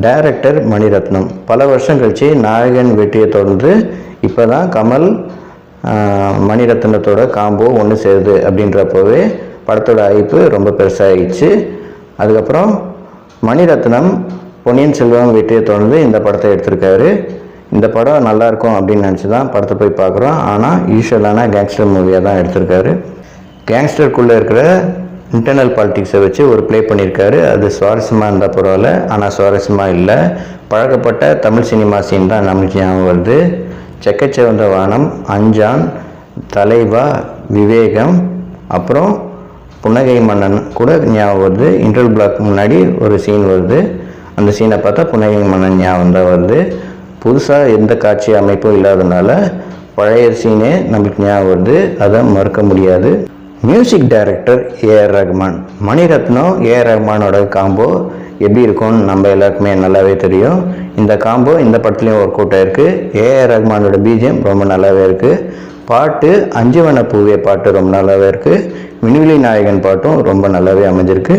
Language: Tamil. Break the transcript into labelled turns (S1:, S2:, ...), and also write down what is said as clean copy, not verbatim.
S1: டைரக்டர் மணிரத்னம் பல வருஷம் கழிச்சு நாயகன் வெற்றியை தொடர்ந்து இப்போ தான் கமல் மணிரத்னத்தோட காம்போ ஒன்று சேருது அப்படின்றப்போவே படத்தோட ஹைப்பு ரொம்ப பெருசாகிடுச்சு. அதுக்கப்புறம் மணிரத்னம் பொன்னியின் செல்வன் வெற்றியை தொடர்ந்து இந்த படத்தை எடுத்திருக்காரு. இந்த படம் நல்லாயிருக்கும் அப்படின்னு நினச்சி தான் படத்தை போய் பார்க்குறோம். ஆனால் யூஸ்வலான கேங்ஸ்டர் மூவியாக தான் எடுத்திருக்காரு. கேங்ஸ்டருக்குள்ளே இருக்கிற இன்டர்னல் பாலிட்டிக்ஸை வச்சு ஒரு ப்ளே பண்ணியிருக்காரு. அது சுவாரஸ்யமாக இருந்தால் பரவாயில்ல, ஆனால் சுவாரஸ்யமாக இல்லை. பழக்கப்பட்ட தமிழ் சினிமா சீன் தான் நம்மளுக்கு ஞாபகம் வருது. செக்கச்சிவந்த வானம், அஞ்சான், தலைவா, விவேகம், அப்புறம் புன்னகை மன்னன் கூட ஞாபகம் வருது. இன்டர்வல் பிளாக் முன்னாடி ஒரு சீன் வருது. அந்த சீனை பார்த்தா புன்னகை மன்னன் ஞாபகம் தான் வருது. புதுசாக எந்த காட்சி அமைப்பும் இல்லாதனால பழைய சீனே நம்மளுக்கு ஞாபகம் வருது. அதை மறுக்க முடியாது. Music director A R Rahman. Maniratnam A R ரஹ்மானோட காம்போ எப்படி இருக்கும்னு நம்ம எல்லாருக்குமே நல்லாவே தெரியும். இந்த காம்போ இந்த படத்துலையும் ஒர்க் அவுட் ஆயிருக்கு. ஏஆர் ரஹ்மானோட பிஜிஎம் ரொம்ப நல்லாவே இருக்குது. பாட்டு அஞ்சு வண்ண பூவே பாட்டு ரொம்ப நல்லாவே இருக்குது. விண்வெளி நாயகன் பாட்டும் ரொம்ப நல்லாவே அமைஞ்சிருக்கு.